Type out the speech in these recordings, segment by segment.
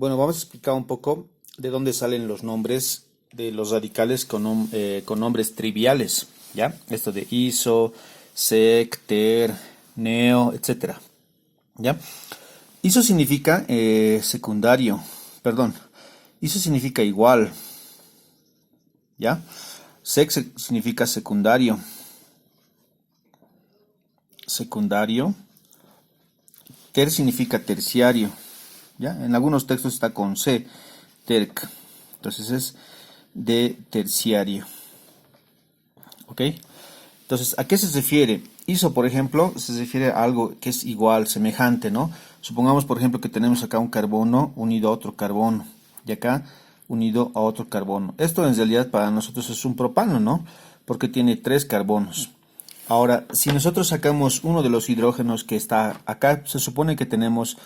Bueno, vamos a explicar un poco de dónde salen los nombres de los radicales con nombres triviales, ¿ya? Esto de iso, sec, ter, neo, etcétera, ¿ya? Iso significa secundario, perdón, iso significa igual, ¿ya? Significa secundario, secundario. Ter significa terciario, ¿ya? En algunos textos está con C, terc. Entonces es de terciario, ¿ok? Entonces, ¿a qué se refiere? Iso, por ejemplo, se refiere a algo que es igual, semejante, ¿no? Supongamos, por ejemplo, que tenemos acá un carbono unido a otro carbono y acá unido a otro carbono. Esto en realidad para nosotros es un propano, ¿no? Porque tiene 3 carbonos. Ahora, si nosotros sacamos uno de los hidrógenos que está acá, se supone que tenemos,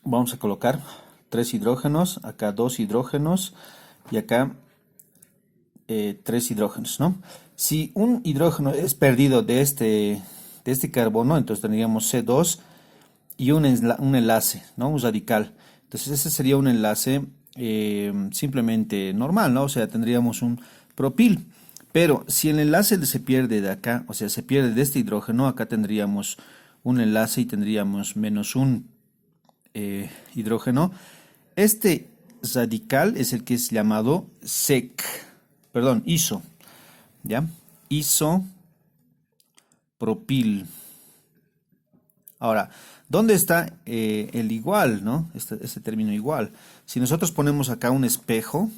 vamos a colocar 3 hidrógenos, acá 2 hidrógenos y acá 3 hidrógenos, ¿no? Si un hidrógeno es perdido de este carbono, entonces tendríamos C2 y un enlace, ¿no? Un radical. Entonces ese sería un enlace simplemente normal, ¿no? O sea, tendríamos un propil. Pero si el enlace se pierde de acá, o sea, se pierde de este hidrógeno, acá tendríamos un enlace y tendríamos menos un hidrógeno. Este radical es el que es llamado sec, perdón, iso, ¿ya? Isopropil. Ahora, ¿dónde está el igual, no? Este término igual. Si nosotros ponemos acá un espejo,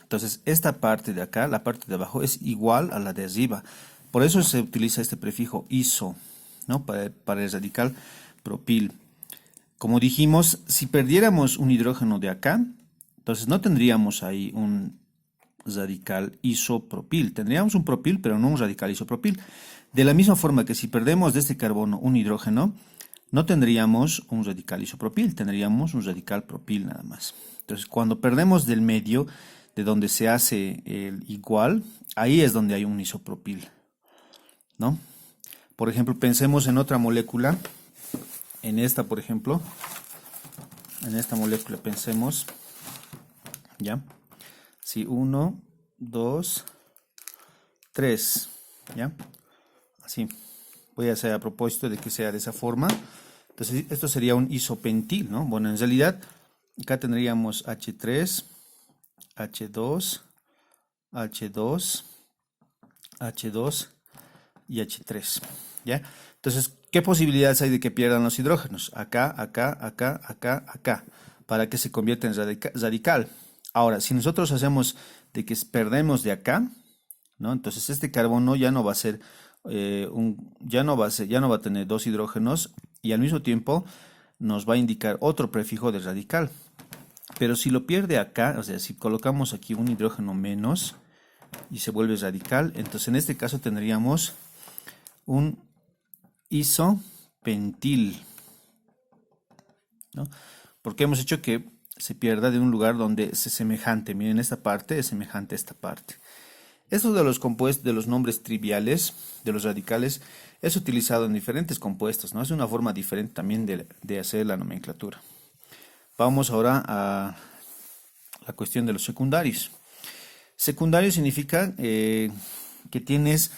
entonces esta parte de acá, la parte de abajo, es igual a la de arriba. Por eso se utiliza este prefijo iso, ¿no? Para el radical propil. Como dijimos, si perdiéramos un hidrógeno de acá, entonces no tendríamos ahí un radical isopropil. Tendríamos un propil, pero no un radical isopropil. De la misma forma que si perdemos de este carbono un hidrógeno, no tendríamos un radical isopropil, tendríamos un radical propil nada más. Entonces, cuando perdemos del medio, de donde se hace el igual, ahí es donde hay un isopropil, ¿no? Por ejemplo, pensemos en otra molécula, en esta, por ejemplo, en esta molécula pensemos, ¿ya? Si 1, 2, 3, ¿ya? Así. Voy a hacer a propósito de que sea de esa forma. Entonces, esto sería un isopentil, ¿no? Bueno, en realidad, acá tendríamos H3, H2, H2, H2 y H3, ¿ya? Entonces, ¿qué posibilidades hay de que pierdan los hidrógenos? Acá, acá, acá, acá, acá, para que se convierta en radical. Ahora, si nosotros hacemos de que perdemos de acá, ¿no? Entonces este carbono ya no va a ser ya no va a tener 2 hidrógenos y al mismo tiempo nos va a indicar otro prefijo de radical. Pero si lo pierde acá, o sea, si colocamos aquí un hidrógeno menos y se vuelve radical, entonces en este caso tendríamos un isopentil, ¿no? Porque hemos hecho que se pierda de un lugar donde es semejante. Miren, esta parte es semejante a esta parte. Esto de los compuestos, de los nombres triviales, de los radicales, es utilizado en diferentes compuestos, ¿no? Es una forma diferente también de hacer la nomenclatura. Vamos ahora a la cuestión de los secundarios. Secundario significa que tienes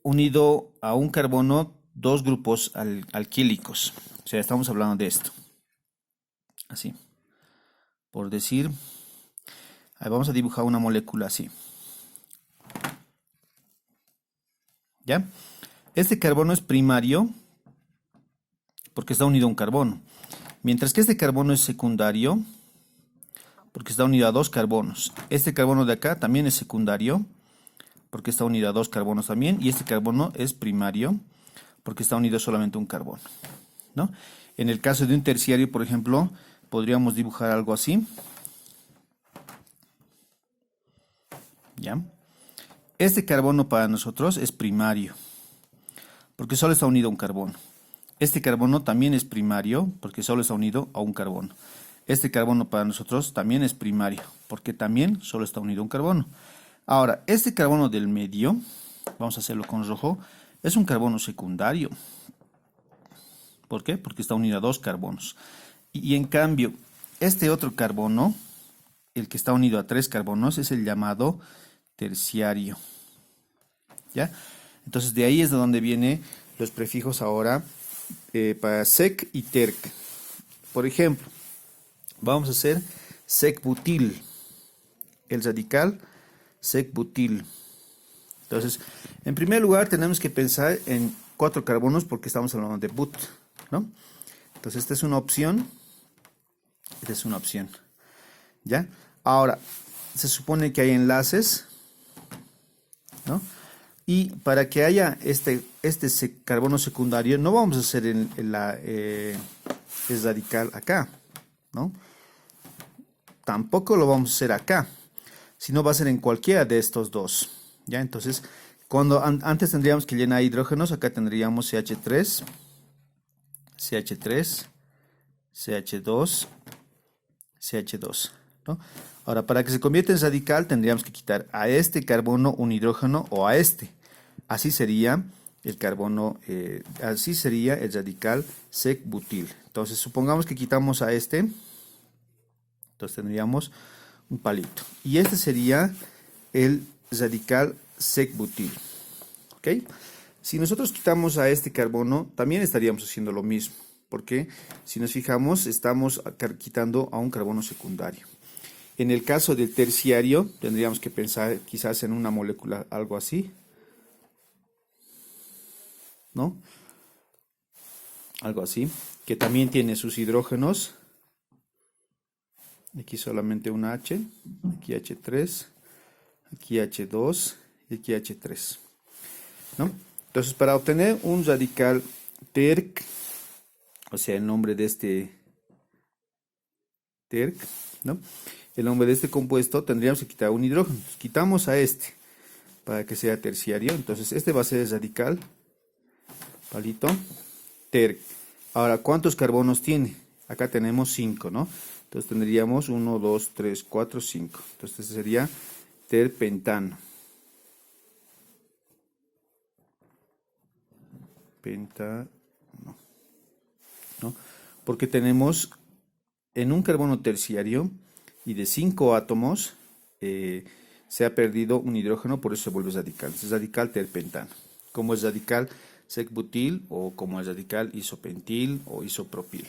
unido a un carbono 2 grupos alquílicos. O sea, estamos hablando de esto. Así. Por decir, vamos a dibujar una molécula así. ¿Ya? Este carbono es primario porque está unido a un carbono. Mientras que este carbono es secundario porque está unido a 2 carbonos. Este carbono de acá también es secundario porque está unido a 2 carbonos también. Y este carbono es primario porque está unido solamente a un carbono, ¿no? En el caso de un terciario, por ejemplo, podríamos dibujar algo así. ¿Ya? Este carbono para nosotros es primario, porque solo está unido a un carbono. Este carbono también es primario, porque solo está unido a un carbono. Este carbono para nosotros también es primario, porque también solo está unido a un carbono. Ahora, este carbono del medio, vamos a hacerlo con rojo, es un carbono secundario. ¿Por qué? Porque está unido a dos carbonos. Y en cambio, este otro carbono, el que está unido a tres carbonos, es el llamado terciario. ¿Ya? Entonces de ahí es de donde vienen los prefijos ahora para sec y terc. Por ejemplo, vamos a hacer sec-butil, el radical sec-butil. Entonces, en primer lugar tenemos que pensar en 4 carbonos porque estamos hablando de but, ¿no? Entonces esta es una opción, esta es una opción, ¿ya? Ahora, se supone que hay enlaces, ¿no? Y para que haya este carbono secundario, no vamos a hacer el radical acá, ¿no? Tampoco lo vamos a hacer acá, sino va a ser en cualquiera de estos dos, ¿ya? Entonces, cuando antes tendríamos que llenar hidrógenos, acá tendríamos CH3, CH3, CH2, CH2, ¿no? Ahora, para que se convierta en radical, tendríamos que quitar a este carbono un hidrógeno o a este. Así sería el carbono, así sería el radical sec-butil. Entonces, supongamos que quitamos a este, entonces tendríamos un palito. Y este sería el radical sec-butil. ¿Ok? Si nosotros quitamos a este carbono, también estaríamos haciendo lo mismo. Porque si nos fijamos, estamos quitando a un carbono secundario. En el caso del terciario, tendríamos que pensar quizás en una molécula algo así, ¿no? Algo así, que también tiene sus hidrógenos. Aquí solamente una H, aquí H3, aquí H2 y aquí H3, ¿no? Entonces, para obtener un radical terc, o sea, el nombre de este terc, ¿no? El nombre de este compuesto, tendríamos que quitar un hidrógeno. Quitamos a este para que sea terciario. Entonces, este va a ser el radical, palito, terc. Ahora, ¿cuántos carbonos tiene? Acá tenemos 5, ¿no? Entonces tendríamos 1, 2, 3, 4, 5. Entonces este sería terpentano. Pentano, ¿no? Porque tenemos en un carbono terciario y de 5 átomos se ha perdido un hidrógeno, por eso se vuelve radical. Es radical terpentano. Como es radical sec-butil o como es radical isopentil o isopropil.